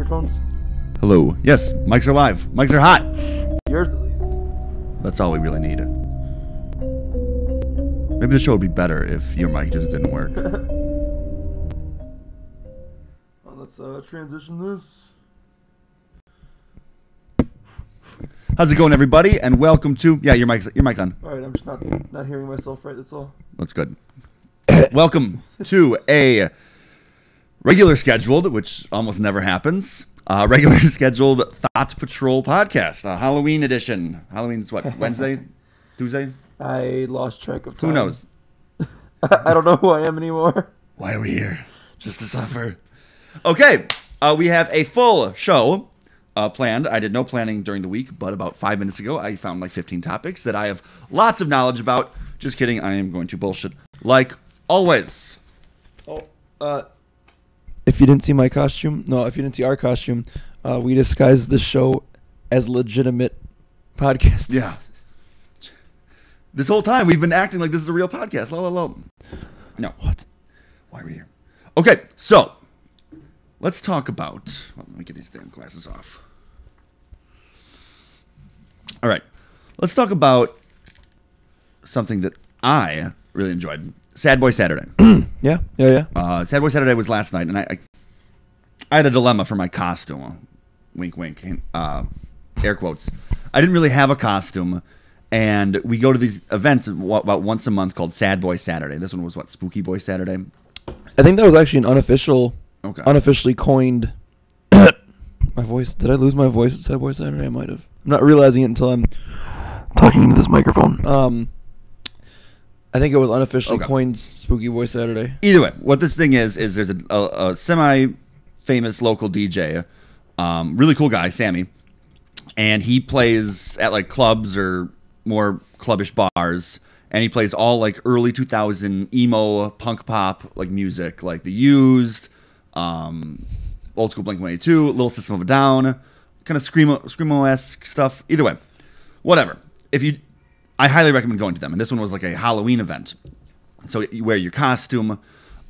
microphones? Hello. Yes, mics are live. Mics are hot. Yours at least. That's all we really need. Maybe the show would be better if your mic just didn't work. Well, let's transition this. How's it going, everybody? And welcome to your mic's on. All right, I'm just not hearing myself right. That's all. That's good. Welcome to a regular scheduled, which almost never happens. Regular scheduled Thought Patrol podcast, a Halloween edition. Halloween's what? Wednesday, Tuesday? I lost track of time. Who knows? I don't know who I am anymore. Why are we here? Just to suffer. Okay, we have a full show planned. I did no planning during the week, but about 5 minutes ago, I found like 15 topics that I have lots of knowledge about. Just kidding. I am going to bullshit like always. If you didn't see my costume, if you didn't see our costume, we disguised the show as legitimate podcast. Yeah. This whole time, we've been acting like this is a real podcast. La, la, la. No. What? Why are we here? Okay, so let's talk about... Well, let me get these damn glasses off. All right. Let's talk about something that I really enjoyed. Sad Boy Saturday. Yeah. Sad Boy Saturday was last night, and I had a dilemma for my costume. Wink, wink. Air quotes. I didn't really have a costume, and we go to these events about once a month called Sad Boy Saturday. This one was, Spooky Boy Saturday? I think that was actually an unofficially coined... My voice. Did I lose my voice at Sad Boy Saturday? I might have. I'm not realizing it until I'm talking into this microphone. I think it was unofficially coined Spooky Boy Saturday. Either way, what this thing is there's a semi-famous local DJ, really cool guy, Sammy, and he plays at like clubs or more clubbish bars, and he plays all like early 2000 emo punk pop like music, like The Used, old school Blink-182, Little System of a Down, kind of screamo-esque stuff. Either way, whatever. I highly recommend going to them. And this one was like a Halloween event. So you wear your costume.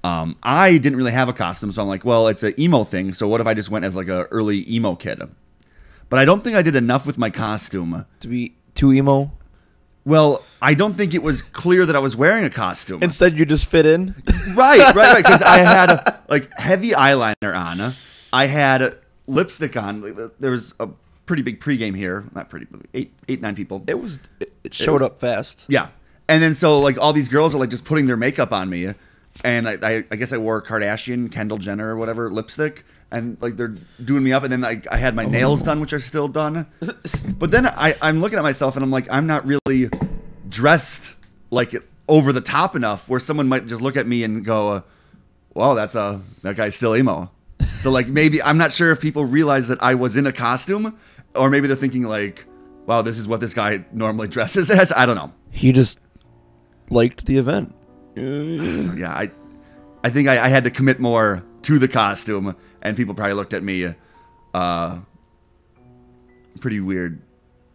I didn't really have a costume, so I'm like, well, it's an emo thing. So what if I just went as like a early emo kid? But I don't think I did enough with my costume. To be too emo? Well, I don't think it was clear that I was wearing a costume. Instead, you just fit in? Right. Because I had like heavy eyeliner on. I had lipstick on. There was a pretty big pregame here. Not pretty, but eight, 9 people. It showed up fast. Yeah. And then so like all these girls are like just putting their makeup on me. And I guess I wore Kardashian, Kendall Jenner or whatever lipstick. And like they're doing me up. And then I had my nails done, which are still done. But then I'm looking at myself and I'm like, I'm not really dressed like over the top enough where someone might just look at me and go, well, that guy's still emo. So like maybe I'm not sure if people realize that I was in a costume, or maybe they're thinking like, wow, this is what this guy normally dresses as. I don't know. He just liked the event. So, yeah, I think I had to commit more to the costume, and people probably looked at me pretty weird.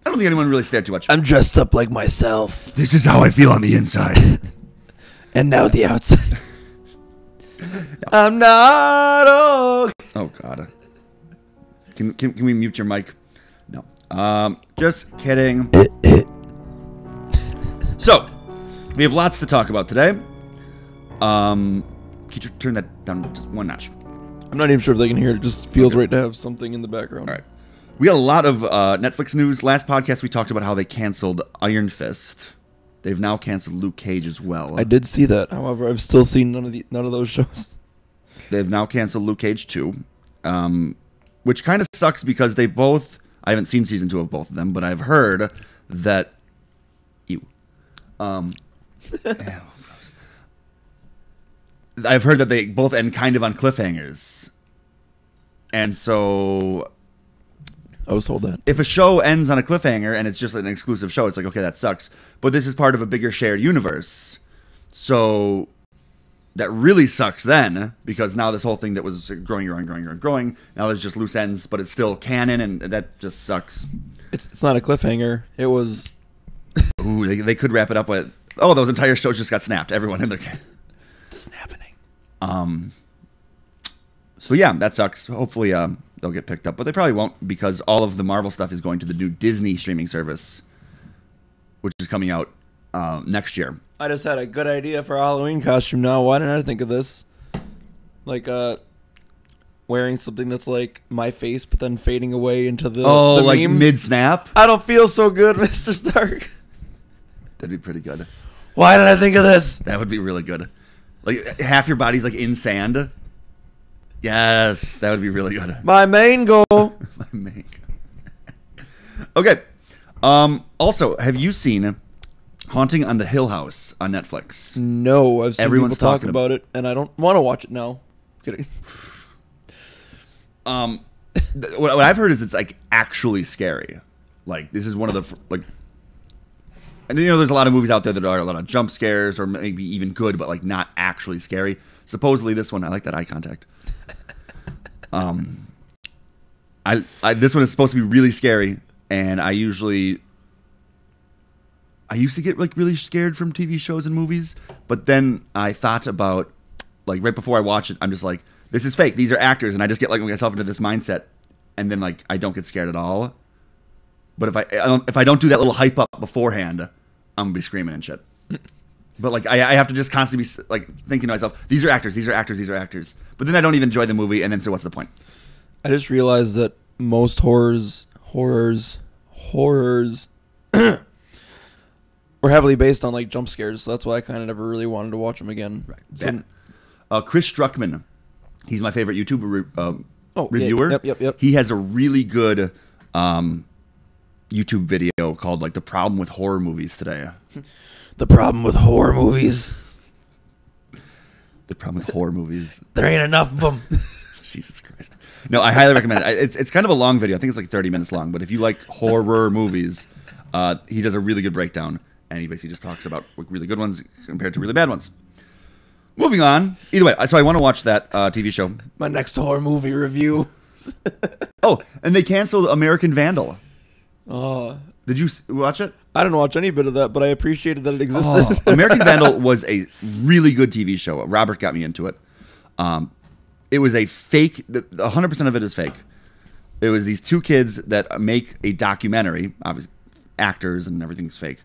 I don't think anyone really stared too much. I'm dressed up like myself. This is how I feel on the inside. And now the outside. No. I'm not okay. Oh, God. Can we mute your mic? No. Just kidding. So, we have lots to talk about today. Can you turn that down just one notch? I'm not even sure if they can hear it. It just feels right to have something in the background. All right. We got a lot of Netflix news. Last podcast, we talked about how they canceled Iron Fist. They've now canceled Luke Cage as well. I did see that. However, I've still seen none of those shows. They've now canceled Luke Cage 2, which kind of sucks because they both... I haven't seen season 2 of both of them, but I've heard that... I've heard that they both end kind of on cliffhangers. And so... I was told that. If a show ends on a cliffhanger and it's just an exclusive show, it's like, okay, that sucks. But this is part of a bigger shared universe. So that really sucks then, because now this whole thing that was growing, now there's just loose ends, but it's still canon, and that just sucks. It's not a cliffhanger. It was... Ooh, they could wrap it up with, oh, those entire shows just got snapped. Everyone in there. The snapping. So yeah, that sucks. Hopefully they'll get picked up, but they probably won't because all of the Marvel stuff is going to the new Disney streaming service, which is coming out next year. I just had a good idea for a Halloween costume now. Why didn't I think of this? Like, wearing something that's like my face, but then fading away into the like meme. mid-snap? I don't feel so good, Mr. Stark. That'd be pretty good. Why did I think of this? That would be really good. Like, half your body's like in sand. Yes, that would be really good. My main goal. My main goal. Okay. Also, have you seen Haunting on the Hill House on Netflix? No, I've seen Everyone's people talking talk about it, and I don't want to watch it now. Kidding. What I've heard is it's like actually scary. Like, this is one of the like, and you know, there's a lot of movies out there that are a lot of jump scares or maybe even good, but like not actually scary. Supposedly, this one, I like that eye contact. This one is supposed to be really scary, and I used to get like really scared from TV shows and movies, but then I thought about, like, right before I watch it, I'm just like, this is fake. These are actors, and I just get like myself into this mindset, and then like I don't get scared at all. But if I don't do that little hype up beforehand, I'm gonna be screaming and shit. But like I have to just constantly be like thinking to myself, these are actors, these are actors, these are actors. But then I don't even enjoy the movie, and then so what's the point? I just realized that most horrors were heavily based on like jump scares, so that's why I kind of never really wanted to watch them again. Right. So, Chris Struckman, he's my favorite YouTuber reviewer. Yeah, yep. He has a really good YouTube video called like The Problem with Horror Movies Today. The problem with horror movies. The problem with horror movies. There ain't enough of them. Jesus Christ. No, I highly recommend it. It's kind of a long video. I think it's like 30 minutes long. But if you like horror movies, he does a really good breakdown. And he basically just talks about really good ones compared to really bad ones. Moving on. Either way, so I want to watch that TV show. My next horror movie review. Oh, and they canceled American Vandal. Oh. Did you watch it? I didn't watch any bit of that, but I appreciated that it existed. American Vandal was a really good TV show. Robert got me into it. It was a fake. 100% of it is fake. It was these two kids that make a documentary. Obviously, actors and everything's fake.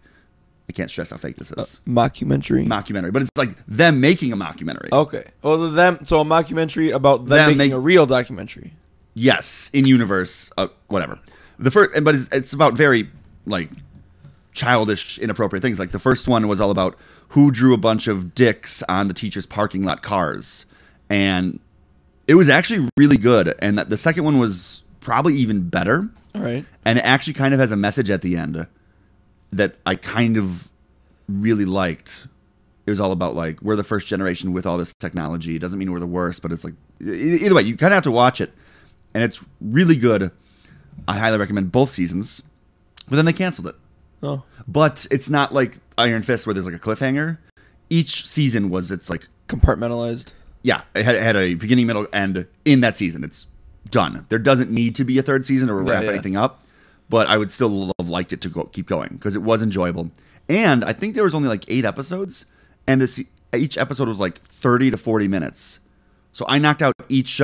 I can't stress how fake this is. Mockumentary. But it's like them making a mockumentary. Okay. Well, so a mockumentary about them making a real documentary. Yes, in universe, whatever. But it's about very like childish, inappropriate things. Like the first one was all about who drew a bunch of dicks on the teacher's parking lot cars, and it was actually really good. And the second one was probably even better. All right. And it actually kind of has a message at the end that I kind of really liked. It was all about like, we're the first generation with all this technology. It doesn't mean we're the worst, but it's like, either way, you kind of have to watch it. And it's really good. I highly recommend both seasons. But then they canceled it. Oh. But it's not like Iron Fist where there's like a cliffhanger. Each season it's like compartmentalized. Yeah, it had a beginning, middle, end in that season. It's done. There doesn't need to be a third season or wrap anything up. But I would still have liked it to keep going because it was enjoyable. And I think there was only like 8 episodes, and each episode was like 30 to 40 minutes. So I knocked out each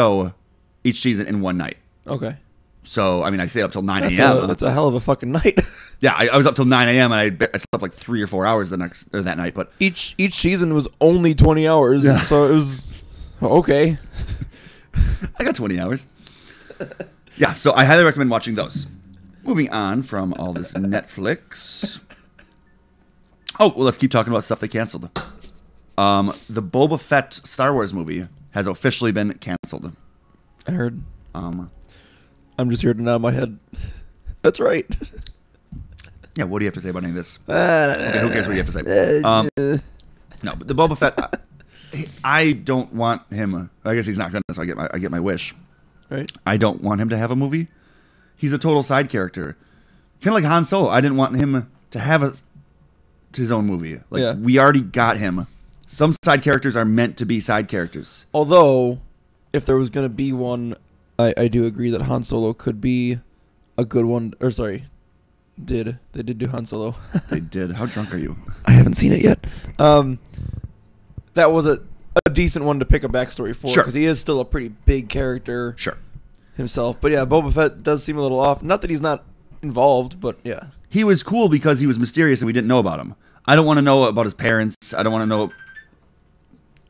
season in one night. Okay. So, I mean, I stayed up till 9 a.m. That's a hell of a fucking night. Yeah, I was up till 9 a.m. and I slept like 3 or 4 hours that night. But each season was only 20 hours, so it was okay. I got 20 hours. Yeah, so I highly recommend watching those. Moving on from all this Netflix. Oh, well, let's keep talking about stuff they canceled. The Boba Fett Star Wars movie has officially been canceled. I heard. I'm just hearing it out of my head. That's right. Yeah, what do you have to say about any of this? Okay, who cares what you have to say? No, but the Boba Fett, I don't want him. I guess he's not going to, so I get my wish. Right. I don't want him to have a movie. He's a total side character. Kind of like Han Solo. I didn't want him to have his own movie. Like, we already got him. Some side characters are meant to be side characters. Although, if there was going to be one, I do agree that Han Solo could be a good one. Or sorry, they did do Han Solo. They did. How drunk are you? I haven't seen it yet. That was a decent one to pick a backstory for. Sure. Because he is still a pretty big character. Sure. himself. But yeah, Boba Fett does seem a little off. Not that he's not involved, but yeah. He was cool because he was mysterious and we didn't know about him. I don't want to know about his parents. I don't want to know.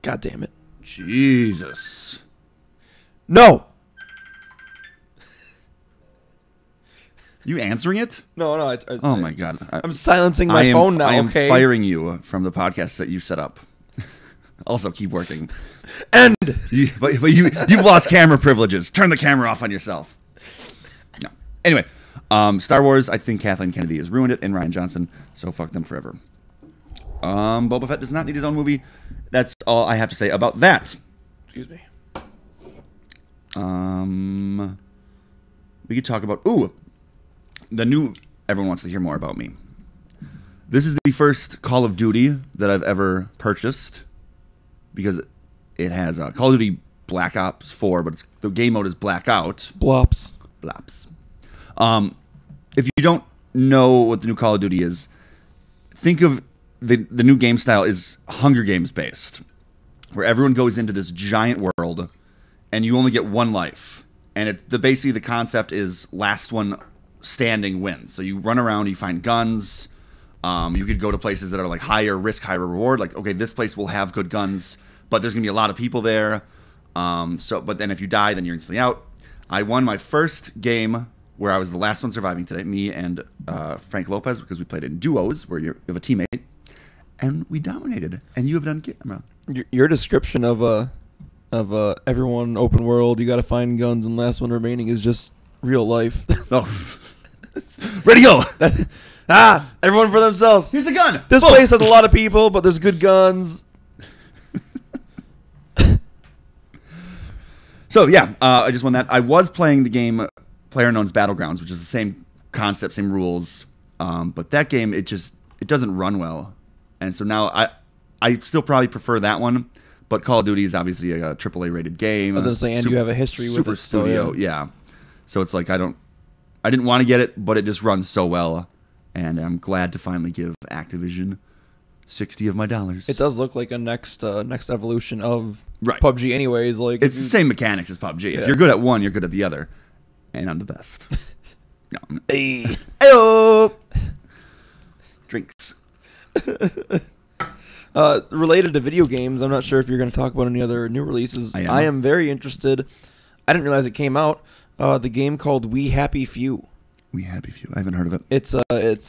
God damn it. Jesus. No. You answering it? No. Oh my God. I'm silencing my phone now. I am okay? firing you from the podcast that you set up. Also, keep working. End. But you've lost camera privileges. Turn the camera off on yourself. No. Anyway, Star Wars. I think Kathleen Kennedy has ruined it, and Rian Johnson. So fuck them forever. Boba Fett does not need his own movie. That's all I have to say about that. Excuse me. We could talk about the new. Everyone wants to hear more about me. This is the first Call of Duty that I've ever purchased because it has Call of Duty Black Ops 4, but the game mode is Blackout. Blops. If you don't know what the new Call of Duty is, think of the new game style is Hunger Games based, where everyone goes into this giant world, and you only get one life. And basically the concept is last one standing wins. So you run around, you find guns. You could go to places that are like higher risk, higher reward. Like, okay, this place will have good guns, but there's gonna be a lot of people there. But then if you die, then you're instantly out. I won my first game where I was the last one surviving today. Me and Frank Lopez, because we played in duos where you have a teammate, and we dominated. And you have done camera. Your description of everyone open world, you got to find guns, and last one remaining is just real life. Oh, ready to go. Everyone for themselves. Here's a gun. This place has a lot of people, but there's good guns. So yeah, I just won that. I was playing the game PlayerUnknown's Battlegrounds, which is the same concept, same rules, but that game it doesn't run well, and so now I still probably prefer that one. But Call of Duty is obviously a AAA rated game. I was gonna say, and you have a history with Super it. Studio, yeah. So it's like I didn't want to get it, but it just runs so well, and I'm glad to finally give Activision $60 of my dollars. It does look like a next evolution of right. PUBG. Anyways, like it's the same mechanics as PUBG. Yeah. If you're good at one, you're good at the other, and I'm the best. No. Hey. Heyo. Drinks. Related to video games, I'm not sure if you're going to talk about any other new releases. I am very interested. I didn't realize it came out. The game called We Happy Few. We Happy Few. I haven't heard of it. It's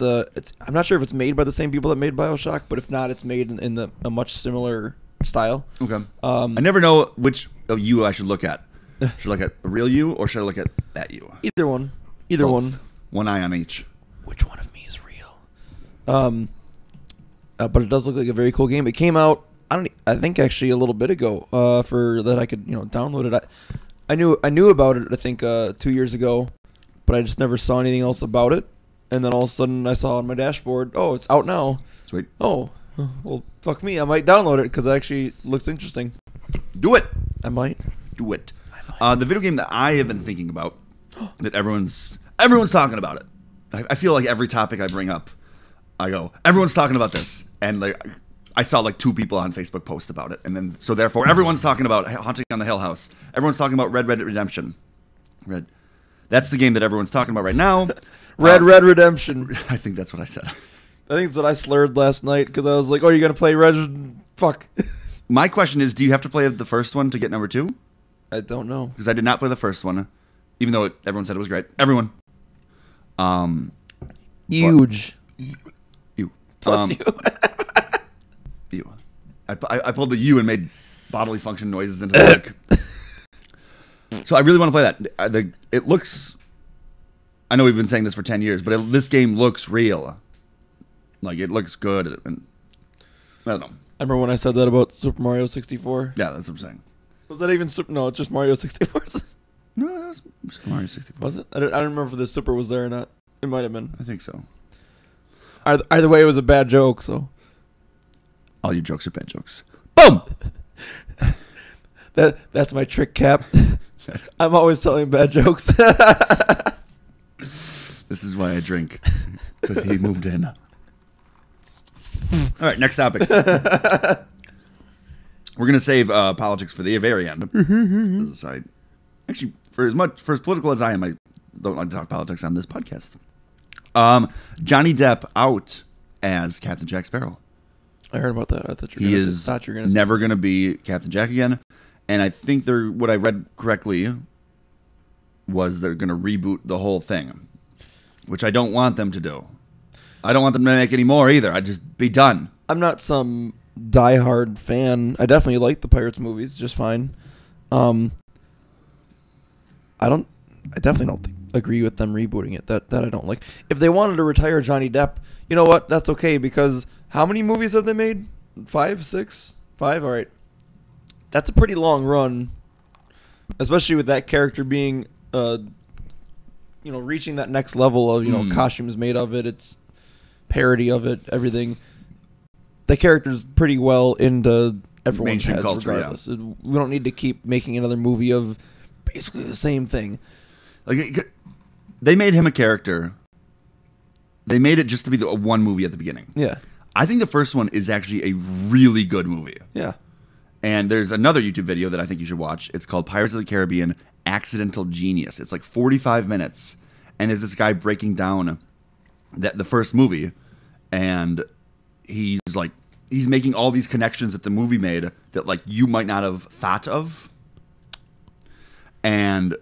I'm not sure if it's made by the same people that made BioShock, but if not, it's made in a much similar style. Okay. I never know which of you I should look at. Should I look at a real you or should I look at that you? Either one. Either Both. one. One eye on each. Which one of me is real? But it does look like a very cool game. It came out, I think actually a little bit ago. For that I could download it. I knew about it. I think 2 years ago, but I just never saw anything else about it. And then all of a sudden I saw on my dashboard, oh, it's out now. Sweet. Oh, well, fuck me. I might download it because it actually looks interesting. Do it. I might. Do it. The video game that I have been thinking about, that everyone's talking about it. I feel like every topic I bring up, I go, everyone's talking about this, and like I saw like 2 people on Facebook post about it, and then so therefore everyone's talking about Haunting on the Hill House. Everyone's talking about Red Dead Redemption. That's the game that everyone's talking about right now. Red Redemption. I think that's what I said. I think it's what I slurred last night because I was like, "Oh, you're gonna play Red? Fuck." My question is, do you have to play the first one to get number 2? I don't know because I did not play the first one, even though everyone said it was great. Everyone. Huge. You. Plus you. You. I pulled the U and made bodily function noises into the mic. So I really want to play that. It looks. I know we've been saying this for 10 years, but this game looks real. Like it looks good, and I don't know. I remember when I said that about Super Mario 64. Yeah, that's what I'm saying. Was that even Super? No, it's just Mario 64. No, that was Super Mario 64. Was it? I don't remember if the Super was there or not. It might have been. I think so. Either way, it was a bad joke. So. All your jokes are bad jokes. Boom. That's my trick, Cap. I'm always telling bad jokes. This is why I drink, because he moved in. All right, next topic. We're gonna save politics for the very end. So Actually, for as political as I am, I don't like to talk politics on this podcast. Johnny Depp out as Captain Jack Sparrow. I heard about that. I thought he is never going to be Captain Jack again. And I think what I read correctly was they're going to reboot the whole thing, which I don't want them to do. I don't want them to make any more either. I'd just be done. I'm not some diehard fan. I definitely like the Pirates movies just fine. I definitely don't agree with them rebooting it. That I don't like. If they wanted to retire Johnny Depp, you know what? That's okay, because how many movies have they made? 5, 6? 5? All right. That's a pretty long run, especially with that character being, reaching that next level of, costumes made of it. It's parody of it, everything. The character's pretty well into everyone's heads, regardless. Yeah. We don't need to keep making another movie of basically the same thing. Like, they made him a character. They made it just to be the one movie at the beginning. Yeah. I think the first one is actually a really good movie. Yeah. And there's another YouTube video that I think you should watch. It's called Pirates of the Caribbean Accidental Genius. It's like 45 minutes. And there's this guy breaking down the first movie. And he's making all these connections that the movie made that like you might not have thought of. And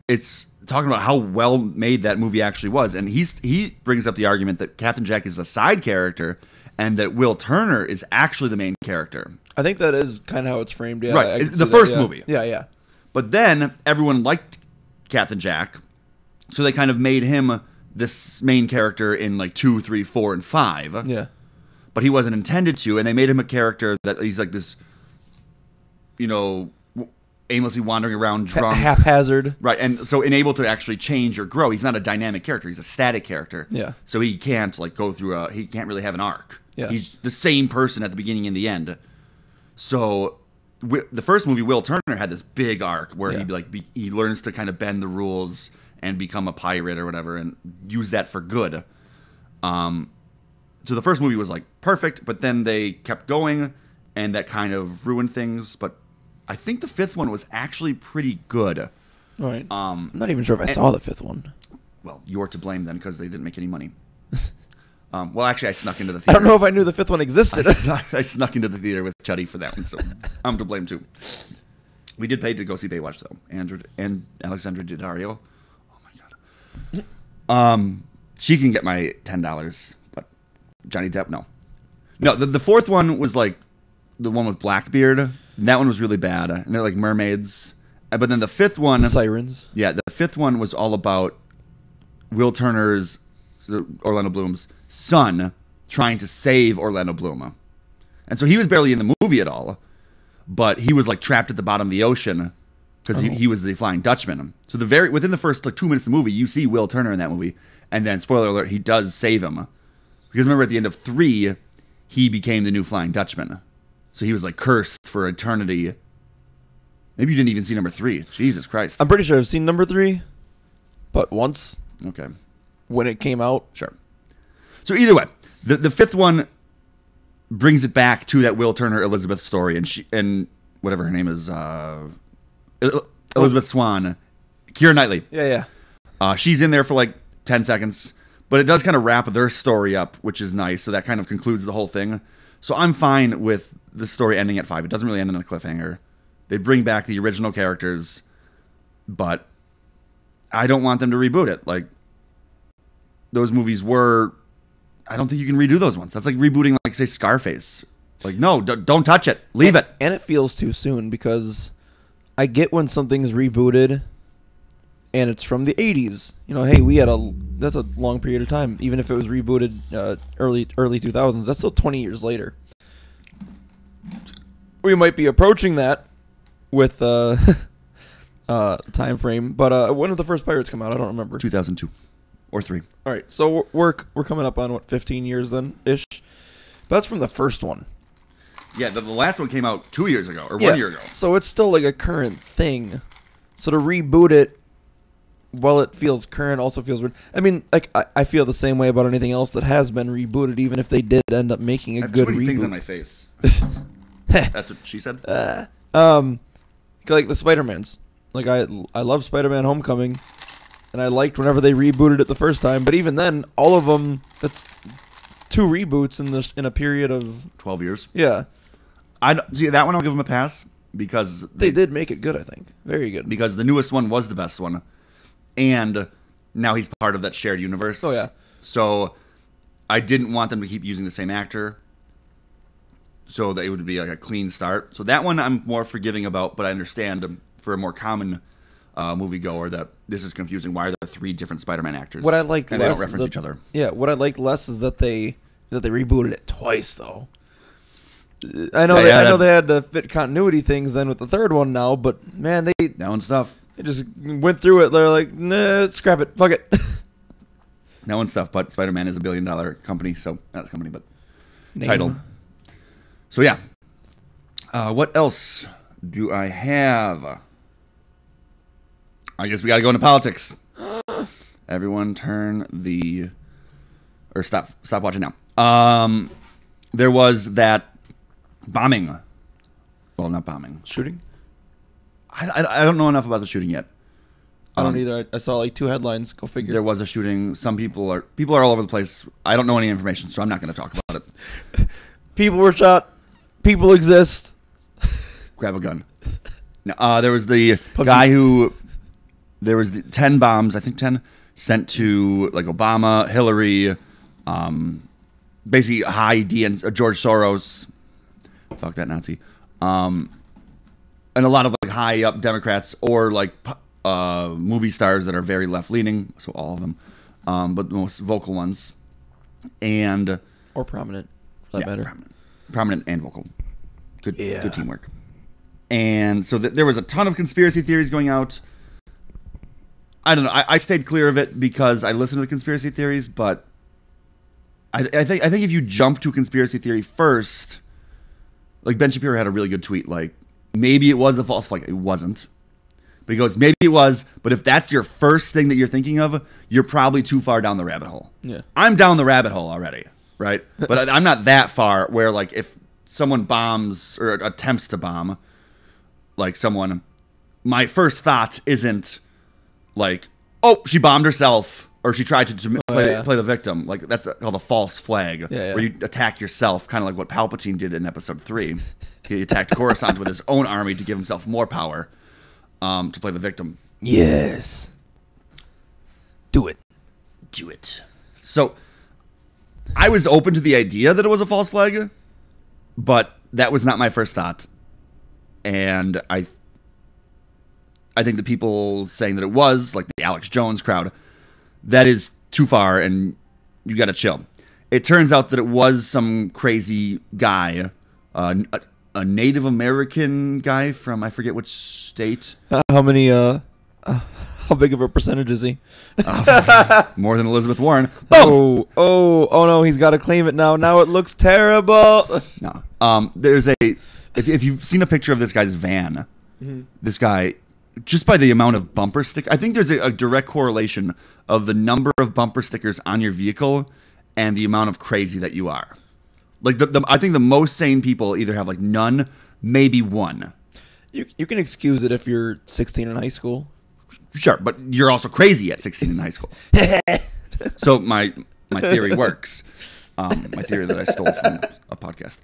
it's talking about how well made that movie actually was. And he brings up the argument that Captain Jack is a side character and that Will Turner is actually the main character. I think that is kind of how it's framed. Yeah, right. It's the first movie. Yeah. But then everyone liked Captain Jack, so they kind of made him this main character in like 2, 3, 4, and 5. Yeah. But he wasn't intended to, and they made him a character that he's like this, aimlessly wandering around drunk. Haphazard. Right, and so unable to actually change or grow. He's not a dynamic character. He's a static character. Yeah. So he can't like go through he can't really have an arc. Yeah. He's the same person at the beginning and the end. So the first movie, Will Turner had this big arc where he learns to kind of bend the rules and become a pirate or whatever and use that for good. So the first movie was like perfect, but then they kept going and that kind of ruined things. But I think the fifth one was actually pretty good. All right. I'm not even sure if I saw the fifth one. Well, you're to blame then because they didn't make any money. Well, actually, I snuck into the theater. I don't know if I knew the fifth one existed. I snuck into the theater with Chuddy for that one, so I'm to blame too. We did pay to go see Baywatch though, Andrew and Alexandra Daddario. Oh my god. She can get my $10, but Johnny Depp, no. No, the fourth one was like the one with Blackbeard. And that one was really bad, and they're like mermaids. But then the fifth one, Sirens. Yeah, the fifth one was all about Will Turner's, Orlando Bloom's son trying to save Orlando Bloom. And so he was barely in the movie at all, but he was like trapped at the bottom of the ocean because he was the Flying Dutchman. So within the first like 2 minutes of the movie, you see Will Turner in that movie, and then spoiler alert, he does save him. Because remember at the end of 3, he became the new Flying Dutchman. So he was like cursed for eternity. Maybe you didn't even see number 3. Jesus Christ. I'm pretty sure I've seen number 3, but once. Okay. When it came out. Sure. So either way, the fifth one brings it back to that Will Turner Elizabeth story, and whatever her name is, Elizabeth Swann, Keira Knightley. Yeah. She's in there for like 10 seconds, but it does kind of wrap their story up, which is nice. So that kind of concludes the whole thing. So I'm fine with the story ending at 5. It doesn't really end on a cliffhanger. They bring back the original characters, but I don't want them to reboot it. Like, those movies I don't think you can redo those ones. That's like rebooting, like, say, Scarface. Like, no, don't touch it. Leave it. And it feels too soon, because I get when something's rebooted and it's from the 80s. Hey, that's a long period of time. Even if it was rebooted early 2000s, that's still 20 years later. We might be approaching that with time frame, but when did the first Pirates come out? I don't remember. 2002 or 3. All right, so we're coming up on 15 years then ish. But that's from the first one. Yeah, the last one came out 2 years ago or 1 year ago. So it's still like a current thing. So to reboot it, while it feels current, also feels weird. I mean, like I feel the same way about anything else that has been rebooted, even if they did end up making a good reboot. I have too many things on my face. That's what she said. Like the Spider-Mans. Like I love Spider-Man: Homecoming, and I liked whenever they rebooted it the first time. But even then, all of them, that's 2 reboots in a period of 12 years. Yeah. I see that one. I'll give them a pass because they did make it good. I think very good because the newest one was the best one, and now he's part of that shared universe. Oh yeah. So I didn't want them to keep using the same actor, so that it would be like a clean start. So that one I'm more forgiving about, but I understand for a more common moviegoer that this is confusing. Why are there 3 different Spider-Man actors? What I like and less they don't reference each other. Yeah, what I like less is that they rebooted it twice though. I know they had to fit continuity things then with the third one now, but man, that one's tough. They just went through it. They're like, nah, scrap it, fuck it. That one's tough, but Spider-Man is $1 billion company, so not a company, but Name. title. So yeah, what else do I have? I guess we got to go into politics. Everyone stop watching now. There was that bombing. Well, not bombing. Shooting? I don't know enough about the shooting yet. I don't either. I saw like 2 headlines. Go figure. There was a shooting. Some people are all over the place. I don't know any information, so I'm not going to talk about it. People were shot. People exist. Grab a gun. No, there was the guy who... There was 10 bombs, I think 10, sent to like Obama, Hillary, basically high DNC, George Soros, fuck that Nazi, and a lot of like high up Democrats or like movie stars that are very left leaning, so all of them, but the most vocal ones, and or prominent, for that matter. Prominent and vocal, good teamwork, and so there was a ton of conspiracy theories going out. I don't know. I stayed clear of it because I listened to the conspiracy theories, but I think if you jump to a conspiracy theory first, like Ben Shapiro had a really good tweet, like maybe it was a false flag. It wasn't. But he goes, maybe it was, but if that's your first thing that you're thinking of, you're probably too far down the rabbit hole. Yeah. I'm down the rabbit hole already, right? But I'm not that far where like if someone bombs or attempts to bomb like someone, my first thought isn't like, oh, she bombed herself, or she tried to play the victim. Like, that's called a false flag, where you attack yourself, kind of like what Palpatine did in Episode 3. He attacked Coruscant with his own army to give himself more power to play the victim. Yes. Do it. Do it. So, I was open to the idea that it was a false flag, but that was not my first thought. And I think the people saying that it was, like the Alex Jones crowd, that is too far and you got to chill. It turns out that it was some crazy guy, a Native American guy from, I forget which state. How big of a percentage is he? More than Elizabeth Warren. Boom! Oh no, he's got to claim it now. Now it looks terrible. No. There's if you've seen a picture of this guy's van, this guy... Just by the amount of bumper stick, I think there's a direct correlation of the number of bumper stickers on your vehicle and the amount of crazy that you are. Like I think the most sane people either have like none, maybe one. You can excuse it if you're 16 in high school. Sure, but you're also crazy at 16 in high school. So my theory works. My theory that I stole from a podcast.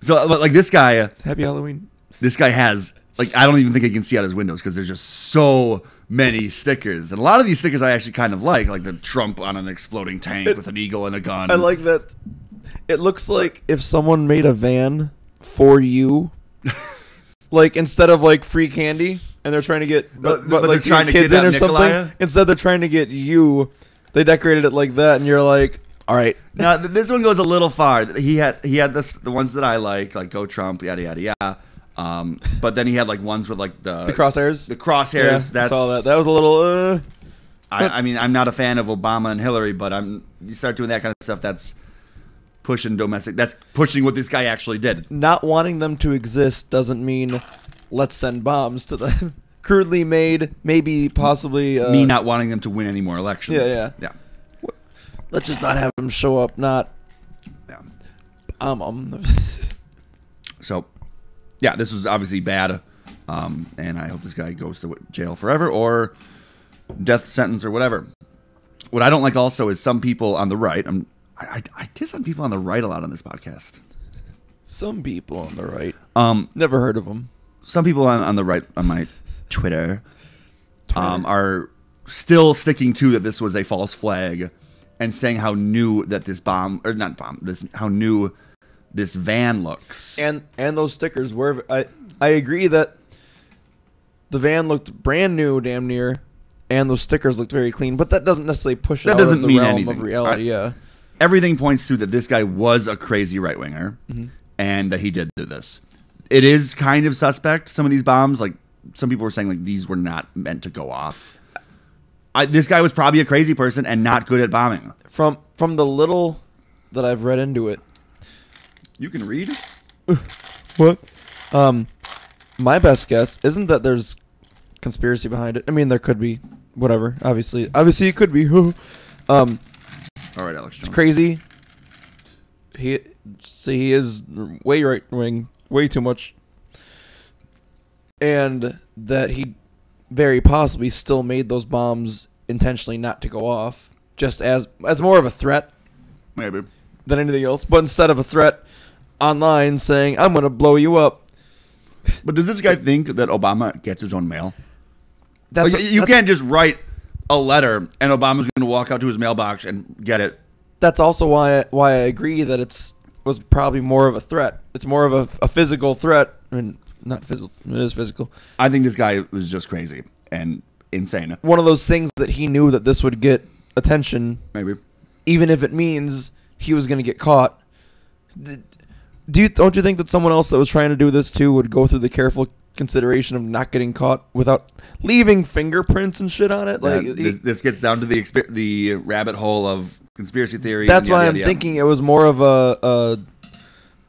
So like this guy. Happy Halloween. This guy has. Like, I don't even think I can see out his windows because there's just so many stickers. And a lot of these stickers I actually kind of like the Trump on an exploding tank with an eagle and a gun. I like that. It looks like if someone made a van for you, like instead of like free candy, and they're trying to get but like they're trying to kids in or Nikolai? something. Instead, they're trying to get you. They decorated it like that, and you're like, all right. Now this one goes a little far. He had the ones that I like Go Trump, yada yada yada. But then he had like ones with like the crosshairs. The crosshairs. Yeah, I saw that. That was a little. I mean, I'm not a fan of Obama and Hillary, but you start doing that kind of stuff. That's pushing domestic. That's pushing what this guy actually did. Not wanting them to exist doesn't mean let's send bombs to them. Crudely made, maybe possibly. Me not wanting them to win any more elections. Yeah. Let's just not have them show up. Not. Yeah. So. Yeah, this was obviously bad. And I hope this guy goes to jail forever or death sentence or whatever. What I don't like also is some people on the right. I diss on people on the right a lot on this podcast. Some people on the right. Never heard of them. Some people on the right on my Twitter. Are still sticking to that this was a false flag and saying how new that this how new this van looks. And those stickers were, I agree that the van looked brand new damn near, and those stickers looked very clean, but that doesn't necessarily push it out of the realm of reality. Yeah. Everything points to that this guy was a crazy right-winger and that he did do this. It is kind of suspect, some of these bombs, like some people were saying like these were not meant to go off. This guy was probably a crazy person and not good at bombing. From the little that I've read into it. You can read? What? My best guess isn't that there's conspiracy behind it. I mean, there could be. Whatever. Obviously it could be. All right, Alex Jones. It's crazy. He is way right wing, way too much. And that he very possibly still made those bombs intentionally not to go off, just as more of a threat, maybe, than anything else. But instead of a threat online saying, "I'm going to blow you up." But does this guy think that Obama gets his own mail? You can't just write a letter and Obama's going to walk out to his mailbox and get it. That's also why I agree that was probably more of a threat. It's more of a physical threat. I mean, not physical. It is physical. I think this guy was just crazy and insane. One of those things that he knew that this would get attention. Maybe. Even if it means he was going to get caught. Don't you think that someone else that was trying to do this too would go through the careful consideration of not getting caught without leaving fingerprints and shit on it? Like this gets down to the rabbit hole of conspiracy theory. That's why I'm thinking it was more of a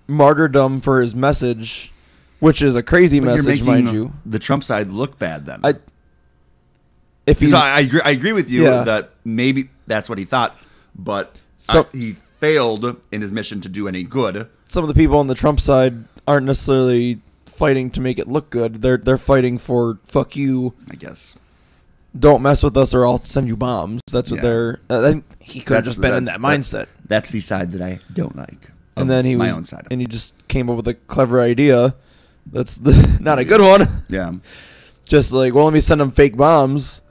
martyrdom for his message, which is a crazy message, mind you. The Trump side look bad then. I agree with you that maybe that's what he thought, but he failed in his mission to do any good. Some of the people on the Trump side aren't necessarily fighting to make it look good. They're fighting for fuck you. I guess. Don't mess with us or I'll send you bombs. That's what they're. He could have just been in that mindset. That's the side that I don't like. And then my own side. And he just came up with a clever idea. That's not a good one. Yeah. Just like, well, let me send him fake bombs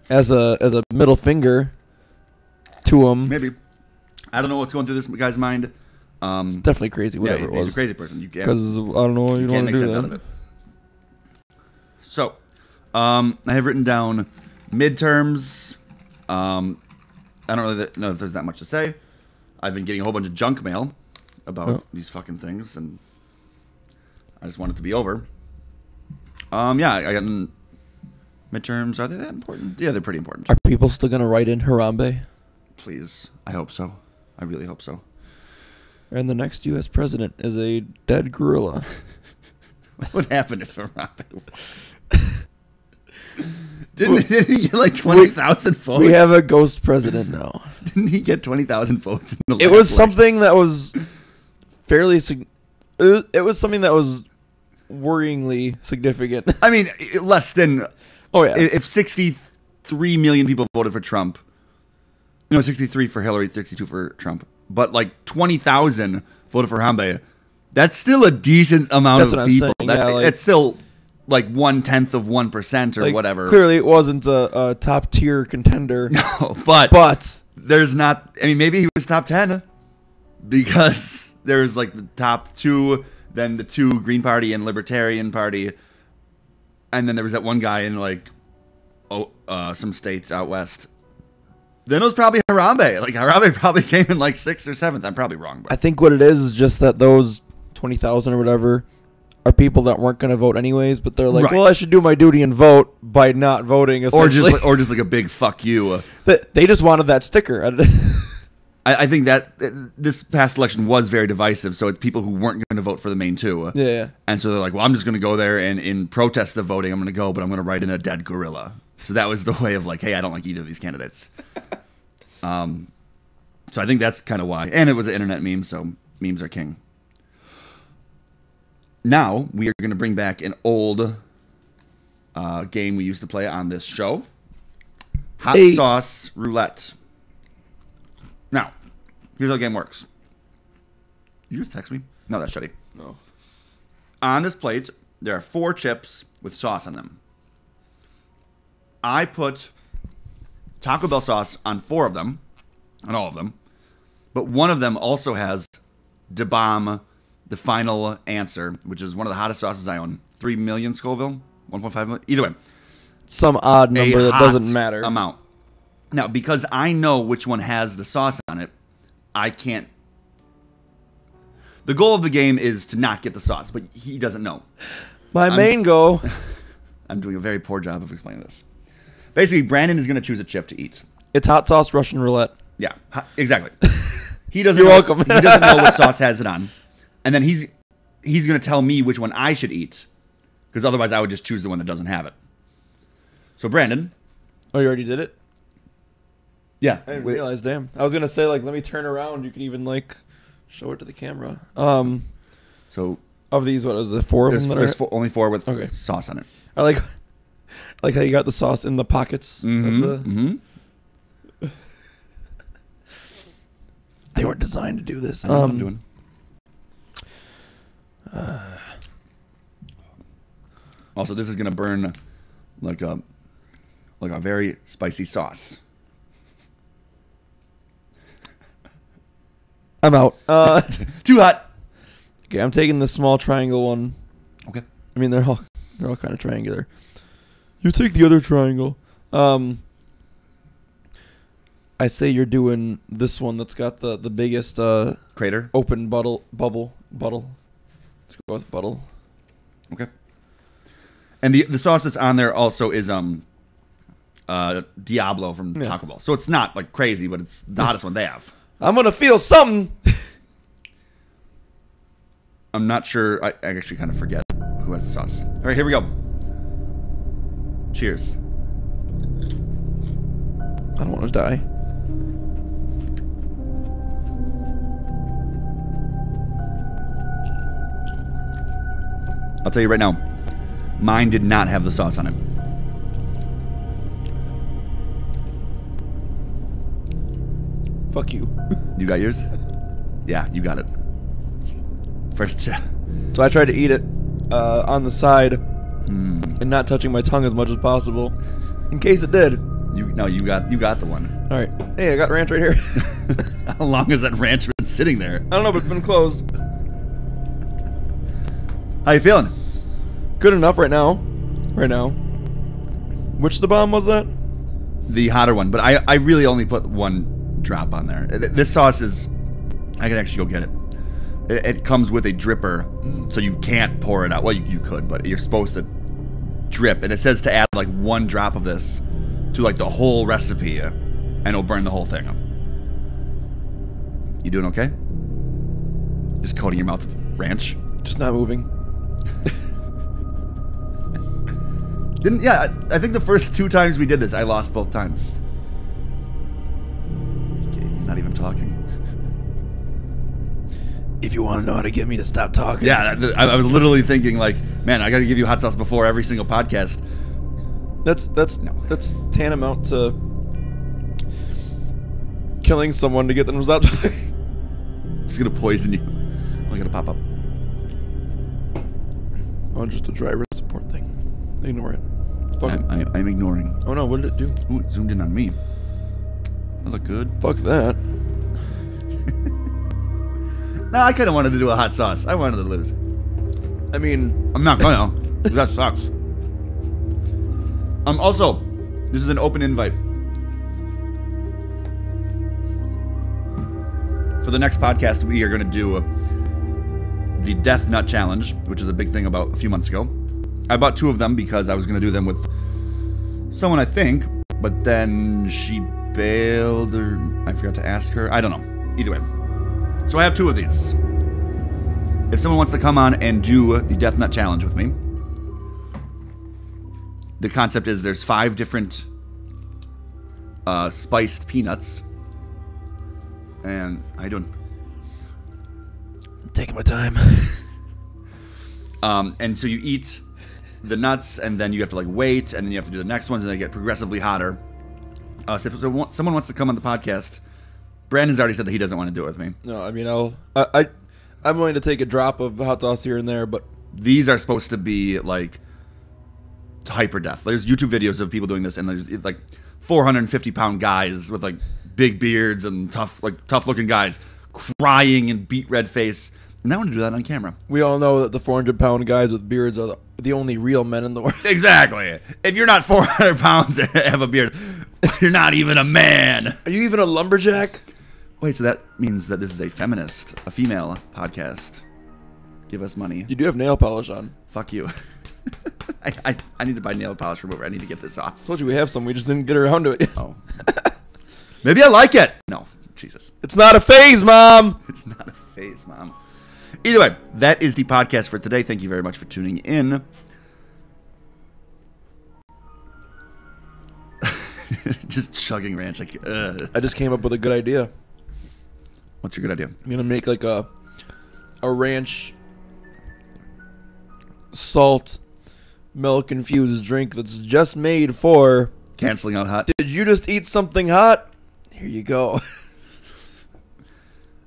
as a middle finger to him. Maybe. I don't know what's going through this guy's mind. It's definitely crazy. Whatever it was. He's a crazy person. Because I don't know. You don't make sense out of it. So, I have written down midterms. I don't really know if there's that much to say. I've been getting a whole bunch of junk mail about these fucking things, and I just want it to be over. I got midterms. Are they that important? Yeah, they're pretty important. Are people still gonna write in Harambe? Please, I hope so. I really hope so. And the next U.S. president is a dead gorilla. What happened to Harambe? Didn't he get like 20,000 votes? We have a ghost president now. Didn't he get 20,000 votes? It was something that was fairly. It was something that was worryingly significant. I mean, less than. Oh yeah. If 63 million people voted for Trump, 63 for Hillary, 62 for Trump, but like 20,000 voted for Harambe, that's still a decent amount of people. It's still like 1/10 of 1% or whatever. Clearly, it wasn't a top tier contender. No, but there's not. I mean, maybe he was top 10 because there's like the top 2, then the 2 Green Party and Libertarian Party, and then there was that one guy in like some states out west. Then it was probably Harambe. Like Harambe probably came in like 6th or 7th. I'm probably wrong. But I think what it is just that those 20,000 or whatever are people that weren't going to vote anyways, but they're like, well, I should do my duty and vote by not voting. Or just like a big fuck you. They just wanted that sticker. I think that this past election was very divisive, so it's people who weren't going to vote for the main 2. Yeah. And so they're like, well, I'm just going to go there and in protest of voting, I'm going to go, but I'm going to write in a dead gorilla. So that was the way of like, hey, I don't like either of these candidates. So I think that's kind of why. And it was an internet meme, so memes are king. Now we are going to bring back an old game we used to play on this show. Hot Hey. sauce roulette. Now, here's how the game works. You just text me? No, that's Shetty. No. On this plate, there are 4 chips with sauce on them. I put Taco Bell sauce on 4 of them, on all of them, but one of them also has Da Bomb, the final answer, which is one of the hottest sauces I own. 3 million Scoville, 1.5 million. Either way, Some odd number that hot doesn't matter. amount. Now, because I know which one has the sauce on it, I can't. The goal of the game is to not get the sauce, but he doesn't know. My main goal. I'm doing a very poor job of explaining this. Basically, Brandon is going to choose a chip to eat. It's hot sauce Russian roulette. Yeah, exactly. He doesn't. You're know, welcome. He doesn't know what sauce has it on, and then he's going to tell me which one I should eat, because otherwise I would just choose the one that doesn't have it. So Brandon. Oh, you already did it? Yeah. I didn't realize. Damn. I was gonna say like, let me turn around. You can even like show it to the camera. So Of these, what is it? 4 of them? there's only 4 with Okay. sauce on it. I like how you got the sauce in the pockets. Of the... They weren't designed to do this. I know what I'm doing. Also, this is gonna burn like a very spicy sauce. I'm out. Too hot. Okay, I'm taking the small triangle one. Okay. I mean, they're all kind of triangular. You take the other triangle. I say you're doing this one that's got the biggest Crater. open bubble. Let's go with bubble. Okay. And the sauce that's on there also is Diablo from Taco Bell. So it's not like crazy, but it's the hottest one they have. I'm gonna feel something. I'm not sure. I actually kind of forget who has the sauce. All right, here we go. Cheers. I don't want to die. I'll tell you right now, mine did not have the sauce on it. Fuck you. You got yours? Yeah, you got it. First check. So I tried to eat it on the side and not touching my tongue as much as possible, in case it did. You got the one. All right. Hey, I got ranch right here. How long has that ranch been sitting there? I don't know, but it's been closed. How you feeling? Good enough right now. Which the bomb was that? The hotter one, but I really only put 1 drop on there. This sauce is, I can actually go get it. It comes with a dripper, so you can't pour it out. Well, you could, but you're supposed to drip. And it says to add like 1 drop of this to like the whole recipe, and it'll burn the whole thing up. You doing okay? Just coating your mouth with ranch? Just not moving. I think the first 2 times we did this, I lost both times. Okay, he's not even talking. If you want to know how to get me to stop talking. Yeah, I was literally thinking like, man, I got to give you hot sauce before every single podcast. That's tantamount to killing someone to get them to stop talking. Just gonna poison you. I'm gonna pop up. Oh, just a driver support thing. Ignore it. Fuck it. I'm ignoring. Oh no, what did it do? Ooh, it zoomed in on me. That look good. Fuck that. No, I kind of wanted to do a hot sauce. I wanted to lose. I mean, I'm not gonna. That sucks. Also, this is an open invite. For the next podcast, we are going to do the Death Nut Challenge, which is a big thing about a few months ago. I bought 2 of them because I was going to do them with someone, I think, but then she bailed, or I forgot to ask her. I don't know. Either way. So I have 2 of these. If someone wants to come on and do the Death Nut Challenge with me, the concept is there's 5 different spiced peanuts. And how you doing? taking my time. And so you eat the nuts, and then you have to like wait, and then you have to do the next ones, and they get progressively hotter. So if someone wants to come on the podcast, Brandon's already said that he doesn't want to do it with me. No, I mean I'm willing to take a drop of hot sauce here and there, but these are supposed to be like hyper death. There's YouTube videos of people doing this, and there's like 450-pound guys with like big beards and tough looking guys crying and beat red face. And I want to do that on camera. We all know that the 400-pound guys with beards are the only real men in the world. Exactly. If you're not 400 pounds and have a beard, you're not even a man. Are you even a lumberjack? Wait, so that means that this is a female podcast. Give us money. You do have nail polish on. Fuck you. I need to buy nail polish remover. I need to get this off. I told you we have some. We just didn't get around to it. Oh. Maybe I like it. No, Jesus. It's not a phase, Mom. It's not a phase, Mom. Either way, that is the podcast for today. Thank you very much for tuning in. Just chugging ranch. Like, I just came up with a good idea. What's your good idea? I'm gonna make like a ranch salt milk infused drink that's just made for canceling out hot. Did you just eat something hot? Here you go.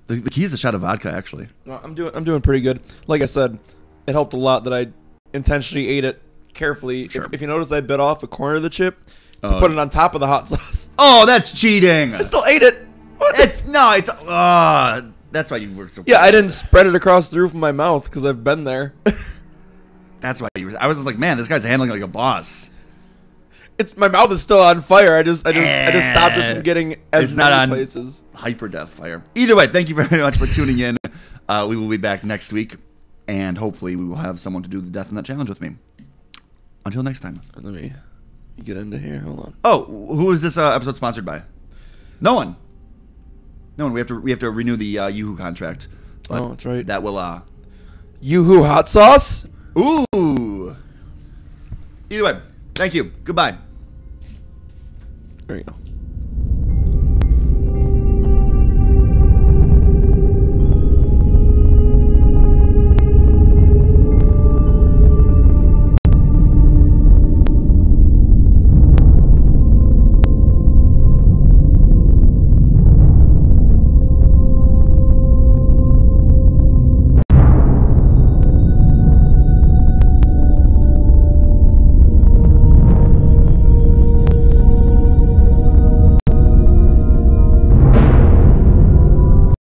The key is a shot of vodka, actually. No, I'm doing pretty good. Like I said, it helped a lot that I intentionally ate it carefully. Sure. If you notice, I bit off a corner of the chip to put it on top of the hot sauce. Oh, that's cheating. I still ate it. What? That's why you were so. Yeah, I didn't spread it across the roof of my mouth because I've been there. That's why you were. I was just like, man, this guy's handling like a boss. My mouth is still on fire. I just stopped it from getting as many places. Hyper death fire. Either way, thank you very much for tuning in. We will be back next week, and hopefully we will have someone to do the Death in That challenge with me. Until next time. Let me get into here. Hold on. Oh, who is this episode sponsored by? No one. No one. We have to renew the Yoo-Hoo contract. Oh, that's right. That will Yoo-Hoo hot sauce. Ooh. Either way, thank you. Goodbye. There you go.